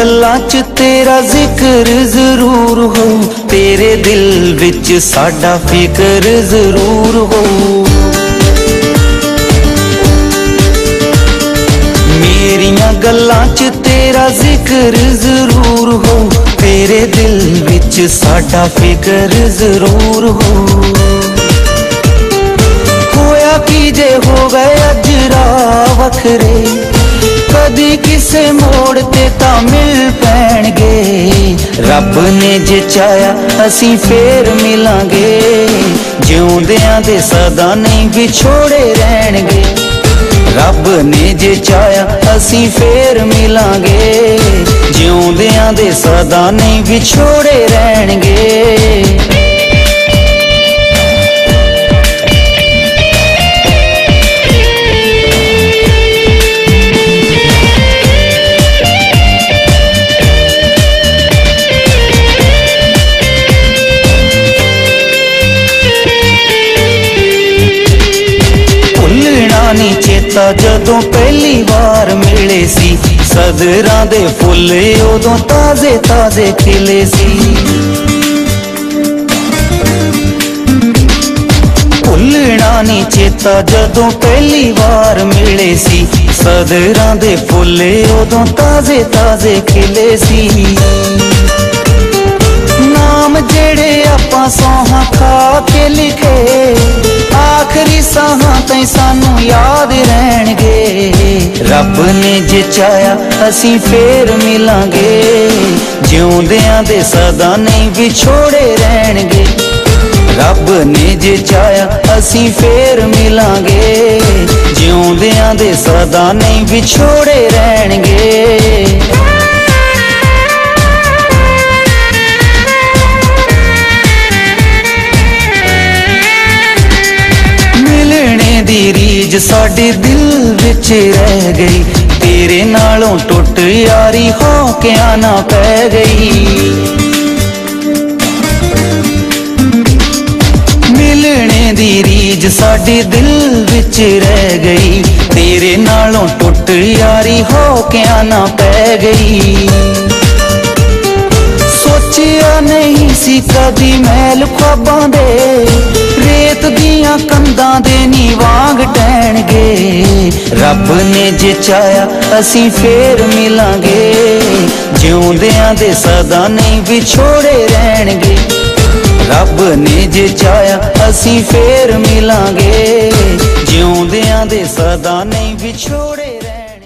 गल्लां च तेरा जिक्र जरूर हो, तेरे दिल विच साडा फिक्र जरूर हो। मेरियां गल्लां च तेरा जिक्र जरूर हो, तेरे दिल विच साडा फिक्र जरूर हो। होया की जे हो गए अज राह वखरे, कदी किसे मोड़ ते तां मिल पैणगे। रब ने जे चाया असीं फेर मिलांगे, जिउंदियां दे सदा नहीं विछोड़े रहणगे। रब ने जे चाया असीं फेर मिलांगे, जिउंदियां दे सदा नहीं विछोड़े रहणगे। नी चेता जदों पहली बार मिले सी, सदरां दे फुल उदों ताजे ताजे खिले सी। भुलना नी चेता जदों पहली बार मिले सी, सदरां दे फुल उदों ताजे ताजे खिले सी। नाम जेड़े आपां सौहां खा के लिखे, आखरी साहां ताईं सानू याद रहणगे। रब ने जे चाया असीं फेर मिलांगे, जिउंदियां दे सदा नहीं विछोड़े रहणगे। रब ने जे चाया असीं फेर मिलांगे, जिउंदियां दे सदा नहीं विछोड़े रहणगे। दी रीज साडे दिल विच रह गई, तेरे नालों टुट यारी हो के आना पै गई। मिलने दी रीज साडे दिल विच रह गई, तेरे नालों टुट यारी हो के आना पै गई। सोचिया नहीं सी कदी मैल ख्वाबां दे, रेत दियां कंधां दे नी वांग टहणगे। रब ने जे चाया असीं फेर मिलांगे, जिउंदियां दे सदा नहीं विछोड़े रहणगे। रब ने जे चाया असीं फेर मिलांगे, जिउंदियां दे सदा नहीं विछोड़े रहणगे।